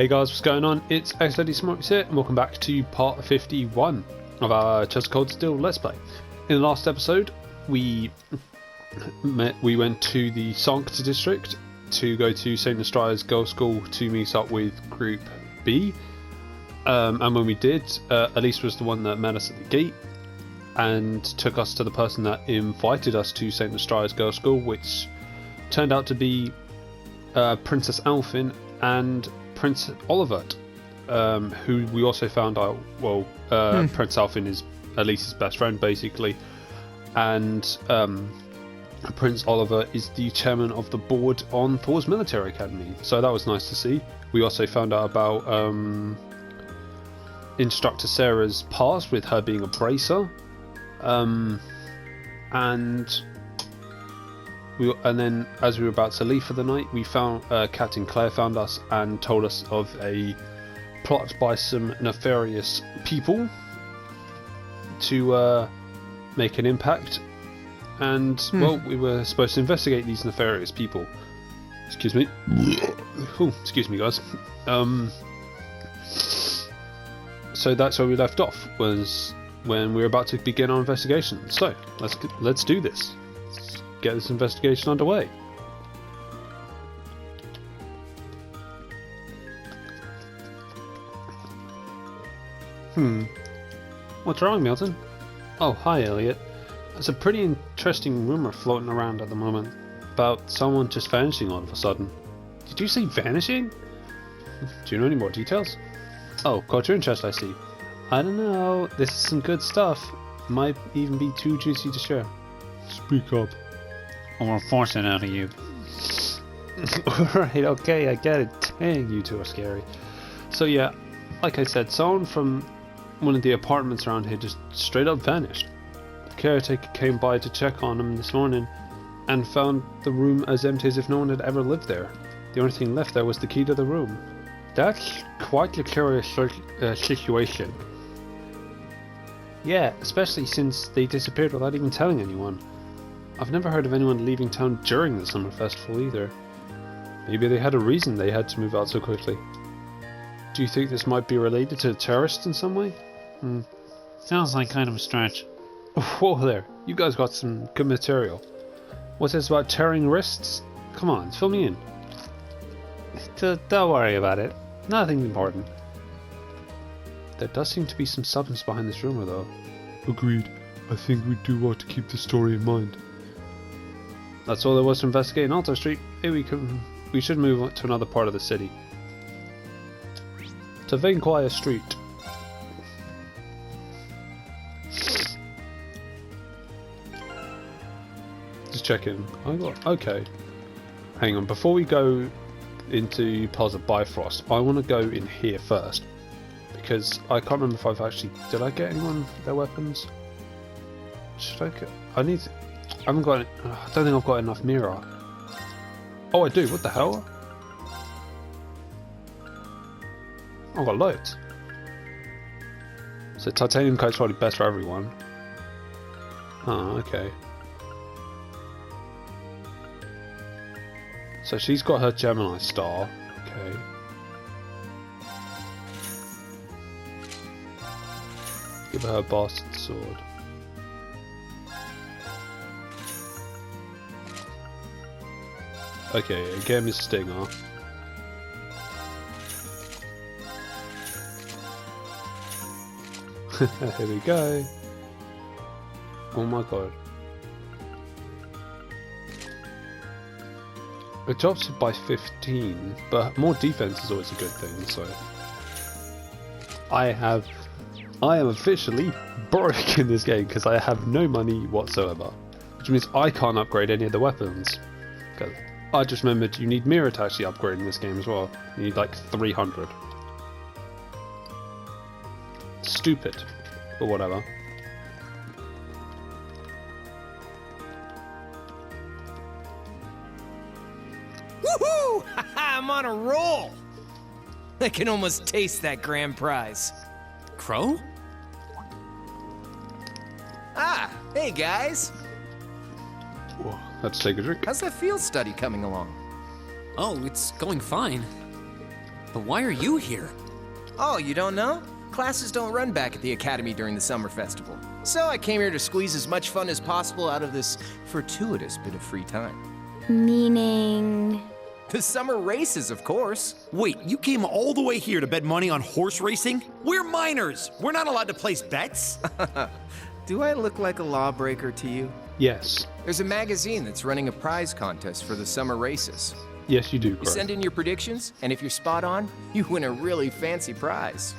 Hey guys, what's going on? It's xdeadlysmoorex here, and welcome back to part 51 of our Chess Cold Steel Let's Play. In the last episode, we went to the Sankt district to go to St. Estraia's girls' school to meet up with Group B. And when we did, Elise was the one that met us at the gate and took us to the person that invited us to St. Estraia's girls' school, which turned out to be Princess Alfin and Prince Olivert, who we also found out, Prince Alfin is Elise's best friend, basically, and Prince Oliver is the chairman of the board on Thor's Military Academy, so that was nice to see. We also found out about Instructor Sarah's past, with her being a bracer, and then as we were about to leave for the night, we found Captain Claire found us and told us of a plot by some nefarious people to make an impact, and well, we were supposed to investigate these nefarious people. Excuse me. Ooh, excuse me, guys. So that's where we left off, was when we were about to begin our investigation. So let's do this. Get this investigation underway. What's wrong, Milton? Oh, hi, Elliot. There's a pretty interesting rumour floating around at the moment about someone just vanishing all of a sudden. Did you say vanishing? Do you know any more details? Oh, caught your interest, I see. I don't know. This is some good stuff. Might even be too juicy to share. Speak up. Or force it out of you. Alright, okay, I get it. Dang, you two are scary. So yeah, like I said, someone from one of the apartments around here just straight up vanished. The caretaker came by to check on him this morning and found the room as empty as if no one had ever lived there. The only thing left there was the key to the room. That's quite a curious situation. Yeah, especially since they disappeared without even telling anyone. I've never heard of anyone leaving town during the summer festival either. Maybe they had a reason they had to move out so quickly. Do you think this might be related to terrorists in some way? Sounds like kind of a stretch. Whoa there, you guys got some good material. What's this about tearing wrists? Come on, fill me in. Don't worry about it. Nothing important. There does seem to be some substance behind this rumor though. Agreed. I think we do want to keep the story in mind. That's all there was to investigate in Alto Street. Maybe we should move on to another part of the city. To Vainquire Street. Just checking. Okay. Hang on, before we go into Plaza Bifrost, I want to go in here first. Because I can't remember if I've actually... Did I get anyone their weapons? Should I get... I need... I haven't got... I don't think I've got enough mirror. Oh, I do. What the hell? I've got loads. So titanium coat's probably best for everyone. Oh, okay. So she's got her Gemini star. Okay. Give her a bastard sword. Okay, again is Stinger. Here we go. Oh my god. It drops it by 15, but more defense is always a good thing, so... I am officially broke in this game because I have no money whatsoever. Which means I can't upgrade any of the weapons. Because I just remembered you need mirror to actually upgrade in this game as well. You need like 300. Stupid, but whatever. Woohoo! I'm on a roll! I can almost taste that grand prize. Crow? Ah, hey guys! Whoa, let's take a drink. How's that field study coming along? Oh, it's going fine. But why are you here? Oh, you don't know? Classes don't run back at the Academy during the summer festival. So I came here to squeeze as much fun as possible out of this fortuitous bit of free time. Meaning... The summer races, of course. Wait, you came all the way here to bet money on horse racing? We're minors! We're not allowed to place bets! Do I look like a lawbreaker to you? Yes. There's a magazine that's running a prize contest for the summer races. Yes, you do, You Crow. send in your predictions, and if you're spot on, you win a really fancy prize.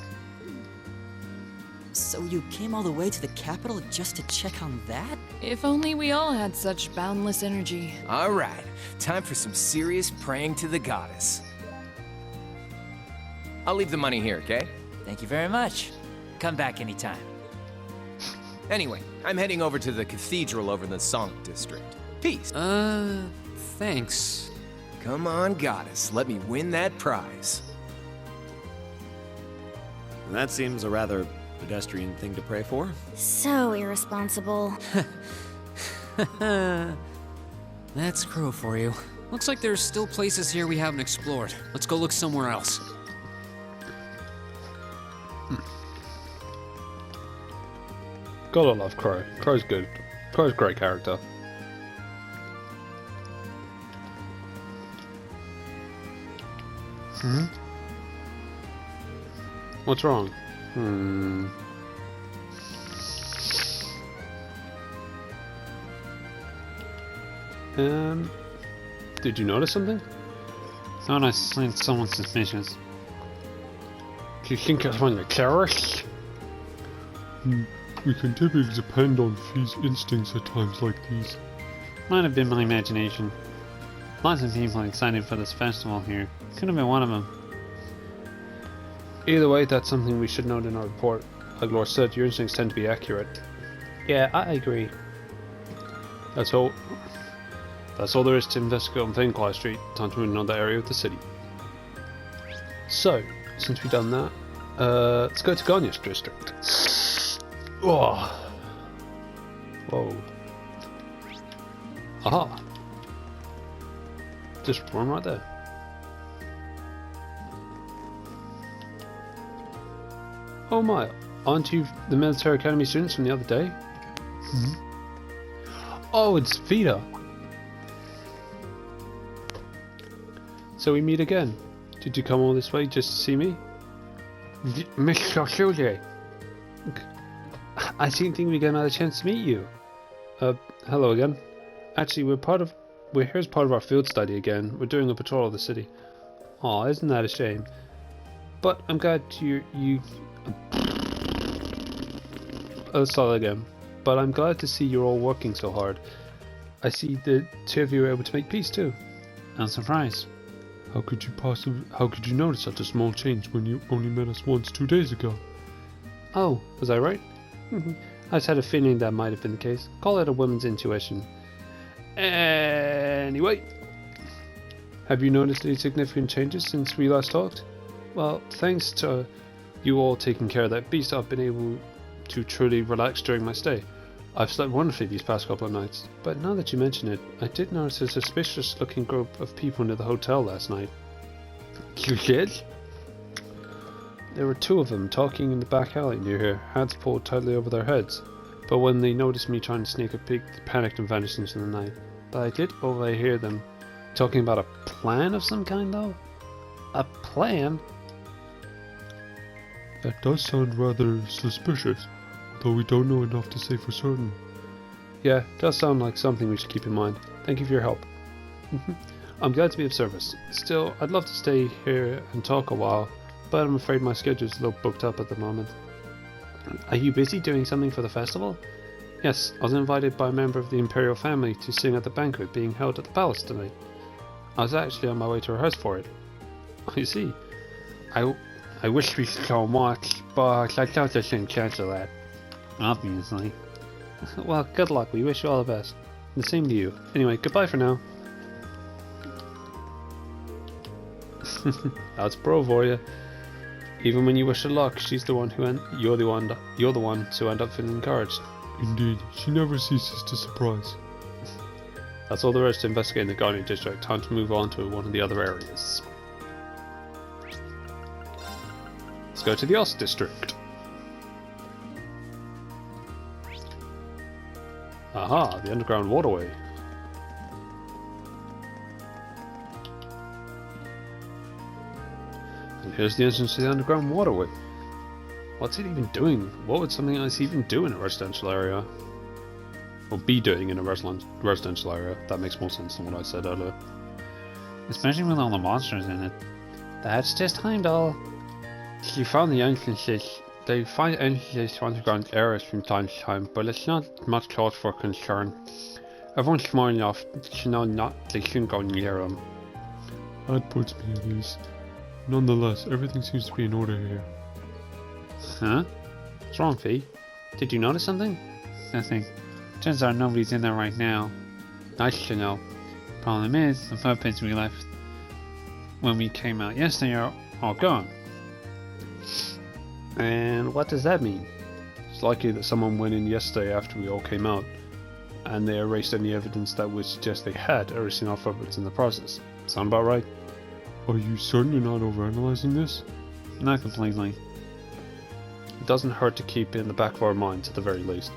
So you came all the way to the capital just to check on that? If only we all had such boundless energy. All right, time for some serious praying to the goddess. I'll leave the money here, okay? Thank you very much. Come back anytime. Anyway, I'm heading over to the cathedral over in the Sonk district. Peace. Thanks. Come on, goddess, let me win that prize. That seems a rather pedestrian thing to pray for. so irresponsible. That's Crow for you. Looks like there's still places here we haven't explored. Let's go look somewhere else. Gotta love Crow. Crow's good. Crow's a great character. What's wrong? Did you notice something? Thought I seen someone suspicious. Do you think it's one of the terrorists? We can typically depend on Flea's instincts at times like these. Might have been my imagination. Lots of people excited for this festival here. Could have been one of them. Either way, that's something we should note in our report. Like Lore said, your instincts tend to be accurate. Yeah, I agree. That's all. That's all there is to investigate on Thinquire Street. Time to move to another area of the city. So, since we've done that, let's go to Garnish District. Oh. Whoa. Aha. Just one right there. Oh my, aren't you the Military Academy students from the other day? Oh, it's Vita. So we meet again. Did you come all this way just to see me? Mr. Shulje. I didn't think we got another chance to meet you. Hello again. Actually, we're here as part of our field study again. We're doing a patrol of the city. Aw, isn't that a shame? But I'm glad let's start again. But I'm glad to see you're all working so hard. I see the two of you were able to make peace too. I'm surprised. How could you notice such a small change when you only met us once 2 days ago? Oh, was I right? I just had a feeling that might have been the case. Call it a woman's intuition. Anyway, have you noticed any significant changes since we last talked? Well, thanks to you all taking care of that beast, I've been able to truly relax during my stay. I've slept wonderfully these past couple of nights, but now that you mention it, I did notice a suspicious looking group of people near the hotel last night. You did? There were two of them talking in the back alley near here, hands pulled tightly over their heads. But when they noticed me trying to sneak a peek, they panicked and vanished into the night. But I did overhear them talking about a plan of some kind though? A plan? That does sound rather suspicious, though we don't know enough to say for certain. Yeah, it does sound like something we should keep in mind. Thank you for your help. I'm glad to be of service. Still, I'd love to stay here and talk a while, but I'm afraid my schedule's a little booked up at the moment. Are you busy doing something for the festival? Yes, I was invited by a member of the Imperial family to sing at the banquet being held at the palace tonight. I was actually on my way to rehearse for it. I see. I wish we could go watch, but I doubt there's any chance of that. Obviously. Well, good luck. We wish you all the best. The same to you. Anyway, goodbye for now. That's Bro for you. Even when you wish her luck, she's the one you're the one to end up feeling encouraged. Indeed, she never ceases to surprise. That's all there is to investigate in the Guardian District. Time to move on to one of the other areas. Let's go to the Ost District. Aha, the underground waterway. And here's the entrance to the underground waterway. What's it even doing? What would something else even do in a residential area? Or be doing in a residential area? That makes more sense than what I said earlier. Especially with all the monsters in it. That's just Heimdallr. She found the entrances. They find entrances to underground areas from time to time, but it's not much cause for concern. Everyone's smart enough to know they shouldn't go near them. That puts me at ease. Nonetheless, everything seems to be in order here. Huh? What's wrong, Fee? Did you notice something? Nothing. Turns out nobody's in there right now. Nice to know. Problem is, the footprints we left when we came out yesterday are all gone. And what does that mean? It's likely that someone went in yesterday after we all came out, and they erased any evidence that would suggest they had erasing our footprints in the process. Sound about right? Are you certain you're not overanalyzing this? Not completely. It doesn't hurt to keep it in the back of our minds at the very least.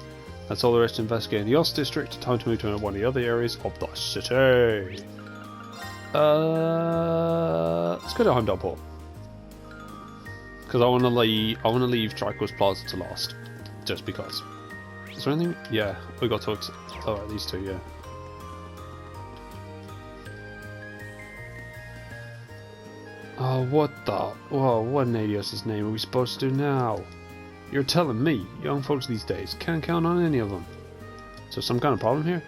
That's all there is to investigate in the Ost District. Time to move to one of the other areas of the city. Let's go to Heimdallr. Because I want to leave Trico's Plaza to last, just because. Is there anything? Yeah, we got to. Oh, these two, yeah. Oh, what the? Whoa, what in Adios' name are we supposed to do now? You're telling me young folks these days can't count on any of them. So some kind of problem here?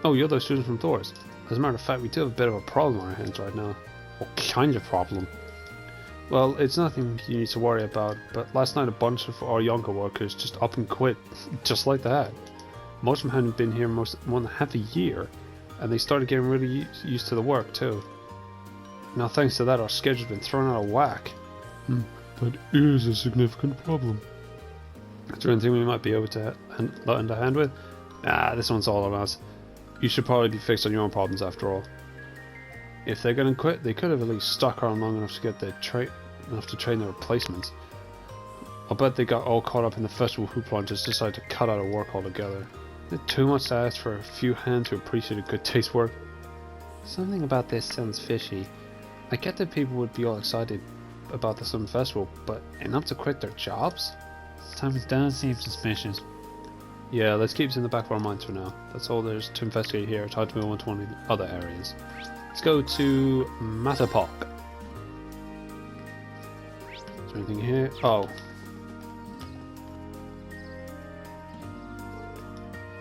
Oh, you're those students from Thor's. As a matter of fact, we do have a bit of a problem on our hands right now. What kind of problem? Well, it's nothing you need to worry about, but last night a bunch of our younger workers just up and quit, just like that. Most of them hadn't been here more than half a year, and they started getting really used to the work too. Now thanks to that, our schedule's been thrown out of whack. That is a significant problem. Is there anything we might be able to lend a hand with? Nah, this one's all on us. You should probably be fixed on your own problems after all. If they're gonna quit, they could have at least stuck around long enough to get their train their replacements. I'll bet they got all caught up in the festival hoopla and just decided to cut out of work altogether. Is it too much to ask for a few hands who appreciate a good taste work? Something about this sounds fishy. I get that people would be all excited about the summer festival, but enough to quit their jobs? Something does seem suspicious. Yeah, let's keep this in the back of our minds for now. That's all there is to investigate here. Time to move on to one of the other areas. Let's go to Matterpark. Is there anything here? Oh.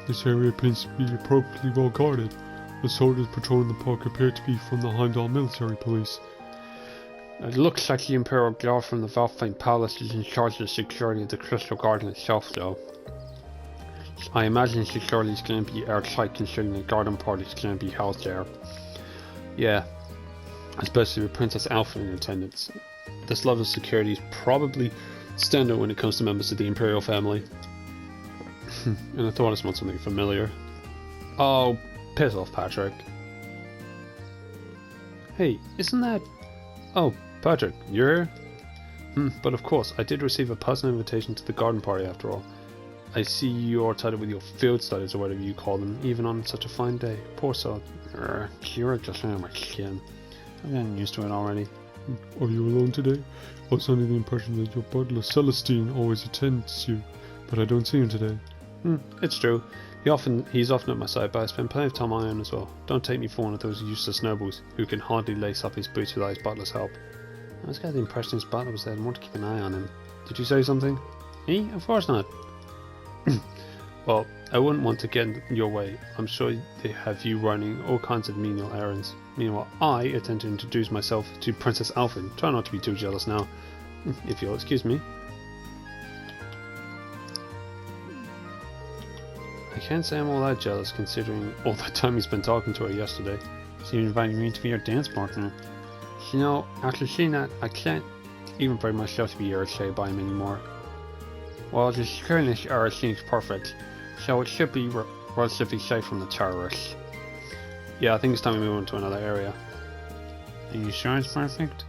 This area appears to be appropriately well guarded. The soldiers patrolling the park appear to be from the Heimdallr military police. It looks like the Imperial Guard from the Valfane Palace is in charge of the security of the Crystal Garden itself, though. I imagine security is going to be airtight considering the garden party is going to be held there. Yeah, especially with Princess Alpha in attendance. This level of security is probably standard when it comes to members of the Imperial family. And I thought I smelled something familiar. Oh, piss off, Patrick. Hey, isn't that... Oh, Patrick, you're here? But of course, I did receive a personal invitation to the garden party after all. I see you're tired with your field studies or whatever you call them, even on such a fine day. Poor soul. You're just under my skin. I'm getting used to it already. Are you alone today? I was under the impression that your butler Celestine always attends you, but I don't see him today. It's true. He's often at my side, but I spend plenty of time on my own as well. Don't take me for one of those useless nobles who can hardly lace up his boots without his butler's help. I was getting the impression his butler was there more to keep an eye on him. Did you say something? Me? Of course not. Well, I wouldn't want to get in your way. I'm sure they have you running all kinds of menial errands. Meanwhile, I intend to introduce myself to Princess Alphen. Try not to be too jealous now, if you'll excuse me. I can't say I'm all that jealous considering all the time you spent talking to her yesterday. She invited me to be her dance partner. You know, after seeing that, I can't even bring myself to be irritated by him anymore. Well, the security in this area seems perfect, so it should be relatively safe from the terrorists. Yeah, I think it's time we move on to another area. Are you sure it's perfect?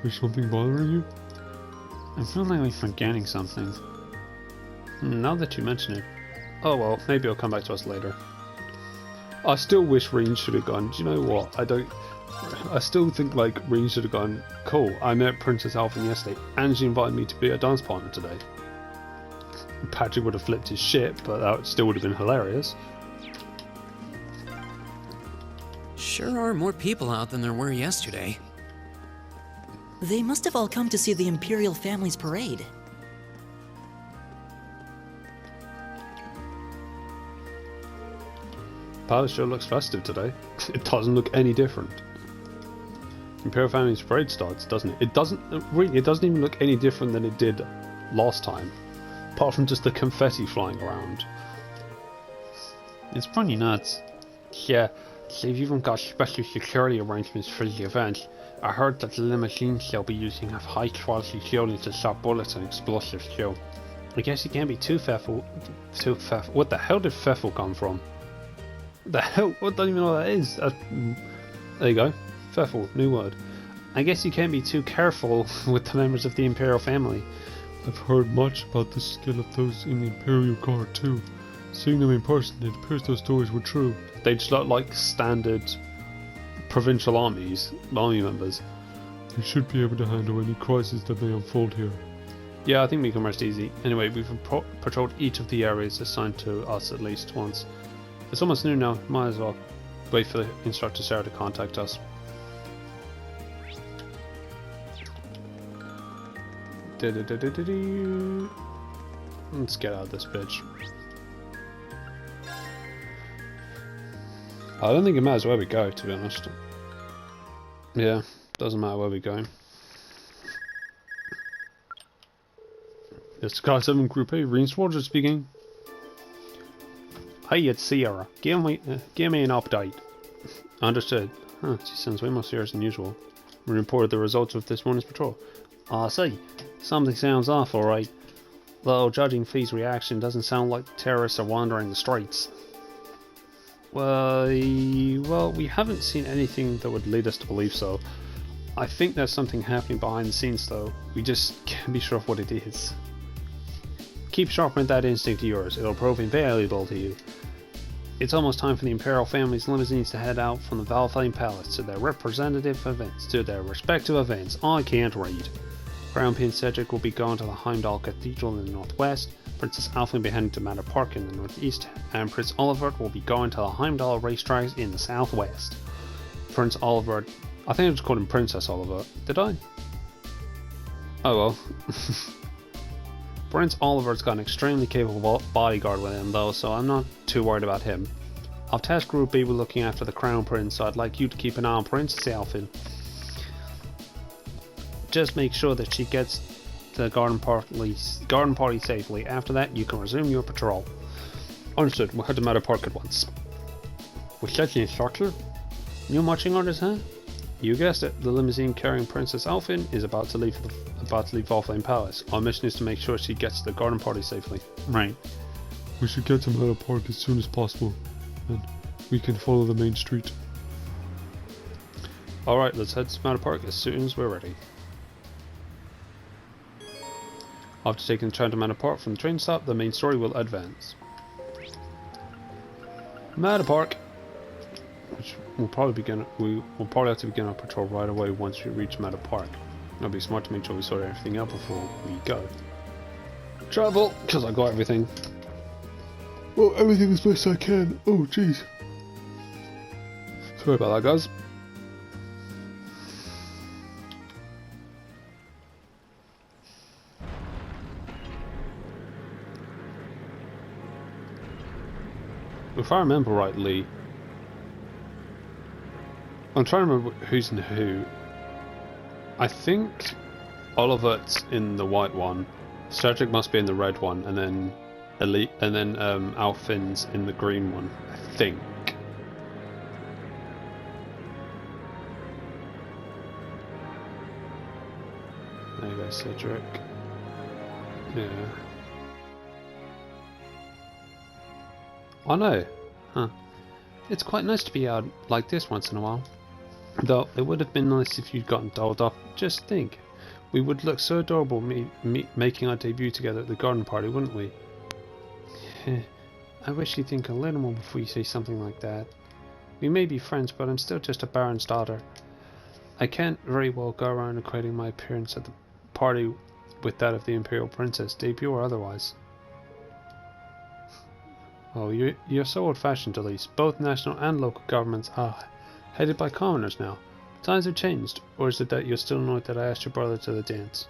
Is something bothering you? I feel like we're forgetting something. Now that you mention it. Oh well, maybe it'll come back to us later. I still wish Reen should have gone. Do you know what? I still think like Reen should have gone, cool, I met Princess Alphen yesterday and she invited me to be a dance partner today. Patrick would have flipped his shit, but that still would have been hilarious. Sure are more people out than there were yesterday. They must have all come to see the Imperial family's parade. Palace sure looks festive today. It doesn't look any different. Imperial Family's parade starts, doesn't it? It doesn't even look any different than it did last time. Apart from just the confetti flying around. It's pretty nuts. Yeah, they've even got special security arrangements for the event. I heard that the limousines they'll be using have high quality shielding to stop bullets and explosives too. I guess you can't be too fearful. What the hell did Pfeffel come from? The hell? I don't even know what that is. There you go. Pfeffel, new word. I guess you can't be too careful with the members of the Imperial family. I've heard much about the skill of those in the Imperial Guard too. Seeing them in person, it appears those stories were true. They just look like standard provincial army members. They should be able to handle any crisis that may unfold here. Yeah, I think we can rest easy. Anyway, we've patrolled each of the areas assigned to us at least once. It's almost noon now, might as well wait for the instructor Sarah to contact us. Let's get out of this bitch. I don't think it matters where we go, to be honest. Yeah, doesn't matter where we go. It's Sky 7 Group A, Reen Roger speaking. Hey, it's Sierra. Give me an update. Understood. Huh, she sounds way more serious than usual. We reported the results of this morning's patrol. I see. Something sounds off, alright. Though judging Fee's reaction doesn't sound like terrorists are wandering the streets. Well, we haven't seen anything that would lead us to believe so. I think there's something happening behind the scenes though. We just can't be sure of what it is. Keep sharpening that instinct of yours. It'll prove invaluable to you. It's almost time for the Imperial family's limousines to head out from the Valflame Palace to their respective events. I can't read. Crown Prince Cedric will be going to the Heimdallr Cathedral in the northwest, Princess Alphen will be heading to Manor Park in the northeast, and Prince Oliver will be going to the Heimdallr racetracks in the southwest. Prince Oliver, I think I just called him Princess Oliver, did I? Oh well. Prince Oliver's got an extremely capable bodyguard with him though, so I'm not too worried about him. I'll task Group B with looking after the Crown Prince, so I'd like you to keep an eye on Princess Alphen. Just make sure that she gets to the garden party safely. After that, you can resume your patrol. Understood. We'll head to Manor Park at once. Was that the instructor? New marching orders, huh? You guessed it. The limousine carrying Princess Alphen is about to leave Valflame Palace. Our mission is to make sure she gets to the garden party safely. Right. We should get to Manor Park as soon as possible, and we can follow the main street. Alright, let's head to Manor Park as soon as we're ready. After taking the train to Manor Park from the train stop, the main story will advance. Manor Park! Which we will probably have to begin our patrol right away once we reach Manor Park. It'll be smart to make sure we sort everything out before we go. Travel! Because I got everything. Well, everything as best I can. Oh, jeez. Sorry about that, guys. If I remember rightly, I'm trying to remember who's in who. I think Oliver's in the white one, Cedric must be in the red one, and then Alphen's in the green one, I think. There you go, Cedric. Yeah. I know. Huh. It's quite nice to be out like this once in a while. Though it would have been nice if you'd gotten dolled up. Just think. We would look so adorable making our debut together at the garden party, wouldn't we? I wish you'd think a little more before you say something like that. We may be friends, but I'm still just a baron's daughter. I can't very well go around equating my appearance at the party with that of the Imperial Princess, debut or otherwise. Oh, you're so old-fashioned, Elise. Both national and local governments are headed by commoners now. Times have changed, or is it that you're still annoyed that I asked your brother to the dance?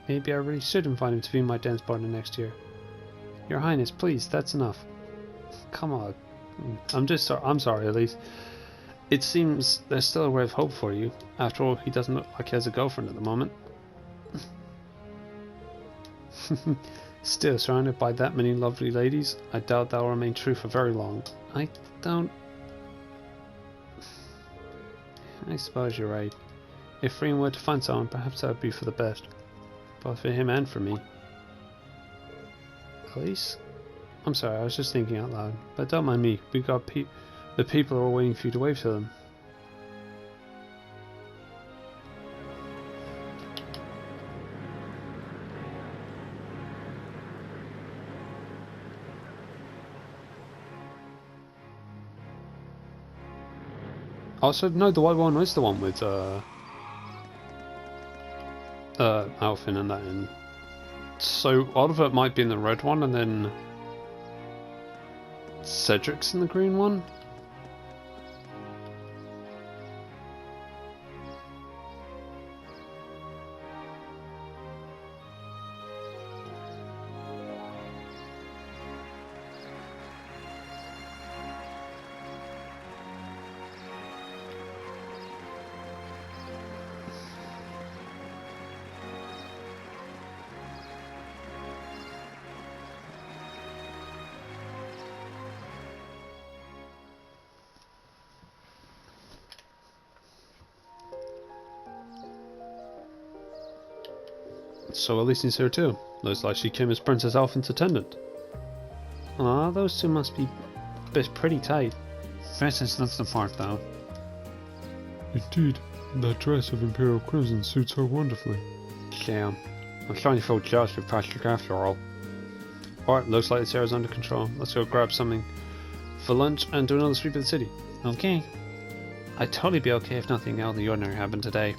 Maybe I really should invite him to be my dance partner next year. Your Highness, please, that's enough. Come on. I'm sorry, Elise. It seems there's still a ray of hope for you. After all, he doesn't look like he has a girlfriend at the moment. Still, surrounded by that many lovely ladies, I doubt that will remain true for very long. I suppose you're right. If Freeman were to find someone, perhaps that would be for the best. Both for him and for me. Elise? I'm sorry, I was just thinking out loud. But don't mind me, we've got the people are all waiting for you to wave to them. Also, no, the white one is the one with Alfin and that in. So Oliver might be in the red one, and then Cedric's in the green one. So Elise is here too. Looks like she came as Princess Alfin's attendant. Ah, those two must be pretty tight. Princess loves the part though. Indeed, that dress of Imperial Crimson suits her wonderfully. Yeah, I'm starting to feel jealous with Patrick after all. Alright, looks like this area's under control. Let's go grab something for lunch and do another sweep of the city. Okay. I'd totally be okay if nothing out of the ordinary happened today.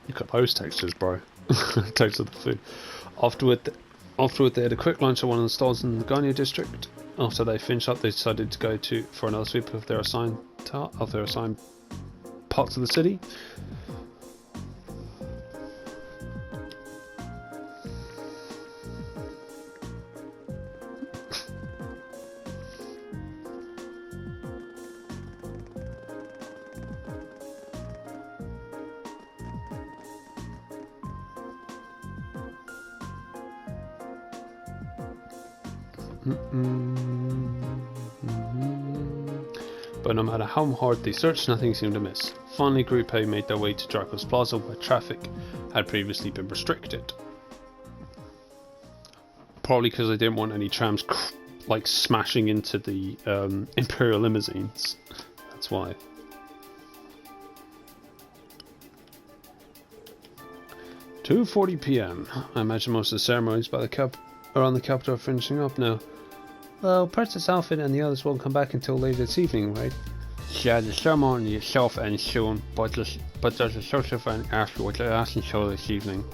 You got those textures, bro. Taste of the food. Afterward, they had a quick lunch at one of the stalls in the Garnier district. After they finished up, they decided to go for another sweep of their assigned parts of the city. But no matter how hard they searched, nothing seemed to miss. Finally, Group A made their way to Draco's Plaza, where traffic had previously been restricted. Probably because they didn't want any trams like smashing into the Imperial limousines. That's why. "2:40 p.m. I imagine most of the ceremonies around the capital are finishing up now. Well, Princess Alfin and the others won't come back until later this evening, right? Yeah, the ceremony itself ends soon, but there's a social event afterwards that lasts until this evening.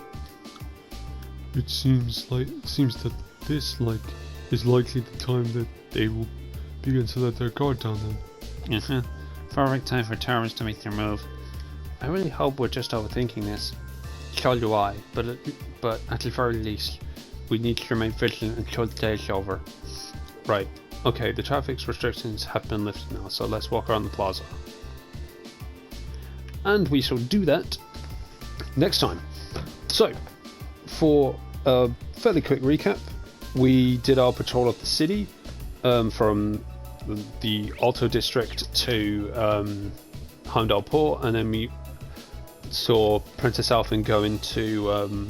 It seems that this is likely the time that they will begin to let their guard down then. Perfect time for terrorists to make their move. I really hope we're just overthinking this. So do I, but at the very least, we need to remain vigilant until the day is over. Right, okay, the traffic restrictions have been lifted now, so let's walk around the plaza. And we shall do that next time. So, for a fairly quick recap, we did our patrol of the city, from the Alto district to Heimdallr, and then we saw Princess Alfin go into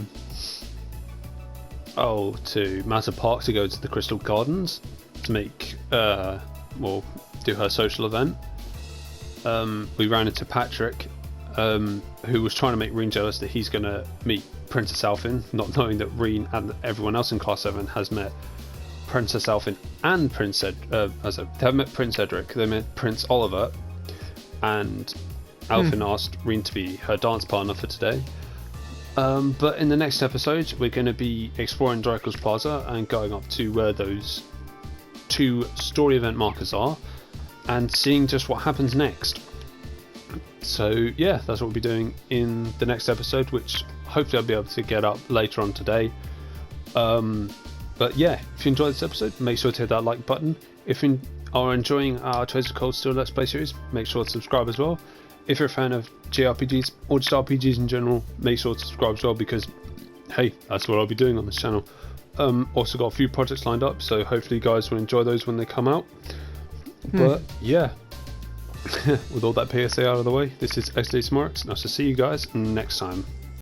to Matter Park to go to the Crystal Gardens to make, do her social event. We ran into Patrick, who was trying to make Reen jealous that he's going to meet Princess Alphin, not knowing that Reen and everyone else in Class 7 has met Princess Alphin and they have met Prince Edric, they met Prince Oliver, and Alphin asked Reen to be her dance partner for today. But in the next episode, we're going to be exploring Draco's Plaza and going up to where those 2 story event markers are and seeing just what happens next. So yeah, that's what we'll be doing in the next episode, which hopefully I'll be able to get up later on today. But yeah, if you enjoyed this episode, make sure to hit that like button. If you are enjoying our Trails of Cold Steel Let's Play series, make sure to subscribe as well. If you're a fan of JRPGs or just RPGs in general, make sure to subscribe as well, because hey, that's what I'll be doing on this channel. Also got a few projects lined up, so hopefully you guys will enjoy those when they come out. But yeah, with all that PSA out of the way, this is xdeadlysmoorex, and I'll see you guys next time.